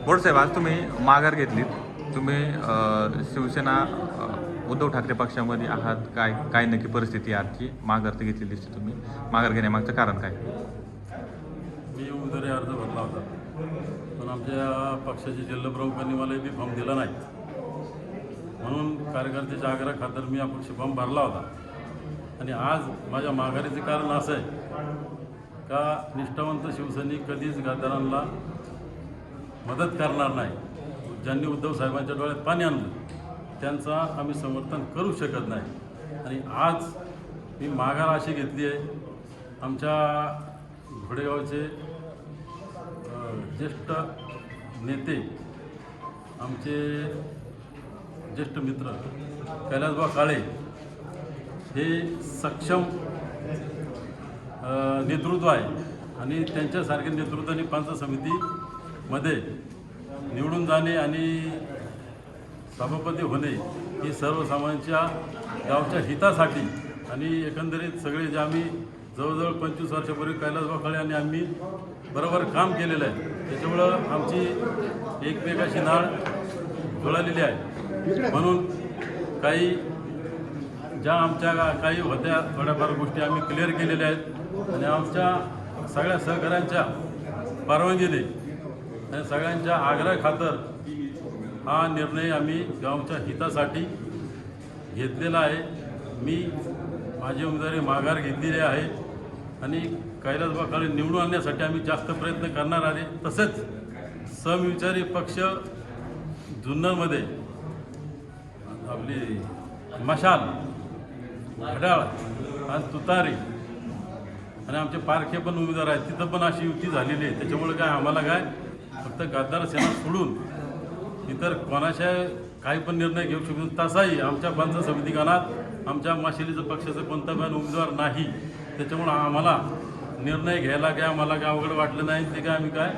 साहेब, आज तुम्ही माघार घेतलीत. तुम्ही शिवसेना उद्धव ठाकरे पक्षामध्ये आहात. काय नक्की परिस्थिती आहे आजची? माघार तर घेतली दिसते तुम्ही. माघार घेण्यामागचं कारण काय? मी उमेदवारी अर्ज भरला होता, पण आमच्या पक्षाचे जिल्हाप्रमुखांनी मला बी फॉर्म दिला नाही. म्हणून कार्यकर्त्याच्या आग्रहाखातर मी अपक्ष फॉर्म भरला होता. आणि आज माझ्या माघारीचे कारण असं आहे का निष्ठावंत शिवसैनिक कधीच गद्दारांना मदत करणार नाही. ज्यांनी उद्धव साहेबांच्या डोळ्यात पाणी आणलं त्यांचा आम्ही समर्थन करू शकत नाही. आणि आज मी माघार अशी घेतली आहे. आमच्या घोडेगावचे ज्येष्ठ नेते, आमचे ज्येष्ठ मित्र कैलासभाऊ काळे हे सक्षम नेतृत्व आहे. आणि त्यांच्यासारख्या नेतृत्वाने पंचायत समितीमध्ये निवडून जाणे आणि सभापती होणे ही सर्वसामान्यांच्या गावच्या हितासाठी आणि एकंदरीत सगळे जे आम्ही जवळजवळ 25 वर्षापूर्वी कैलासभाऊ काळे आणि आम्ही बरोबर काम केलेलं आहे, त्याच्यामुळं आमची एकमेकाशी नाळ जुळलेली आहे. म्हणून काही ज्या आमच्या काही होत्या थोड्याफार गोष्टी आम्ही क्लिअर केलेल्या आहेत. आणि आमच्या सगळ्या सहकाऱ्यांच्या परवानगीने आणि सगळ्यांच्या आग्रहाखातर हा निर्णय आम्ही गावच्या हितासाठी घेतलेला आहे. मी माझी उमेदवारी माघार घेतलेली आहे आणि कैलासभाऊ काळे निवडून आणण्यासाठी आम्ही जास्त प्रयत्न करणार आहे. तसेच समविचारी पक्ष जुन्नरमध्ये आपली मशाल, घड्याळ आणि तुतारी आणि आमचे पारखे पण उमेदवार आहेत, तिथं पण अशी युती झालेली आहे. त्याच्यामुळे काय आम्हाला काय फक्त गद्दार सेना सोडून इतर कोणाच्या काही पण निर्णय घेऊ शकतो. तसाही आमच्या पंचायत समिती गणात आमच्या माशिलीचं पक्षाचं कोणता पण उमेदवार नाही. त्याच्यामुळं आम्हाला निर्णय घ्यायला काय आम्हाला काय अवघड वाटलं नाही. ते काय आम्ही काय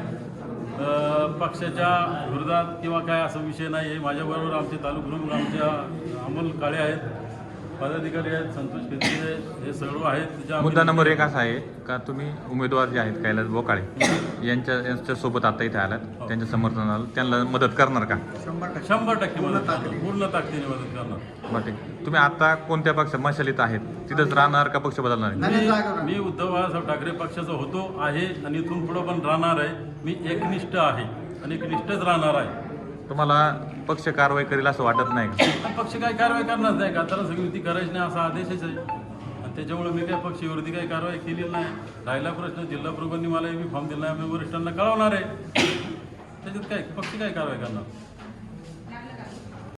पक्षाच्या विरोधात किंवा काय असा विषय नाही आहे. माझ्याबरोबर आमचे तालुका आमच्या अमोल काळे आहेत, पदाधिकारी आहेत, संतोष खेत्री हे सर्व आहेत. मुद्दा नंबर 1 असा आहे का तुम्ही उमेदवार जे आहेत कैलासभाऊ काळे यांच्यासोबत आता इथे आलात, त्यांच्या समर्थनाला त्यांना मदत करणार का? 100% मदत करणार, पूर्ण ताकदीने मदत करणार. बरं, ठीक. तुम्ही आता कोणत्या पक्ष मशालीत आहेत, तिथंच राहणार का पक्ष बदलणार आहे? मी उद्धव बाळासाहेब ठाकरे पक्षाचा होतो आहे आणि इथून पुढं पण राहणार आहे. मी एकनिष्ठ आहे आणि एकनिष्ठच राहणार आहे. तुम्हाला पक्ष कारवाई करेल असं वाटत नाही का? पक्ष काय कारवाई करणार नाही का? तर सगळी युती करायची नाही असा आदेशच आहे. आणि त्याच्यामुळे मी काय पक्षविरोधी काही कारवाई केलेली नाही. राहिला प्रश्न जिल्हा प्रमुखांनी मला फॉर्म दिला आहे, मी वरिष्ठांना कळवणार आहे. त्याच्यात काय पक्ष काय कारवाई करणार?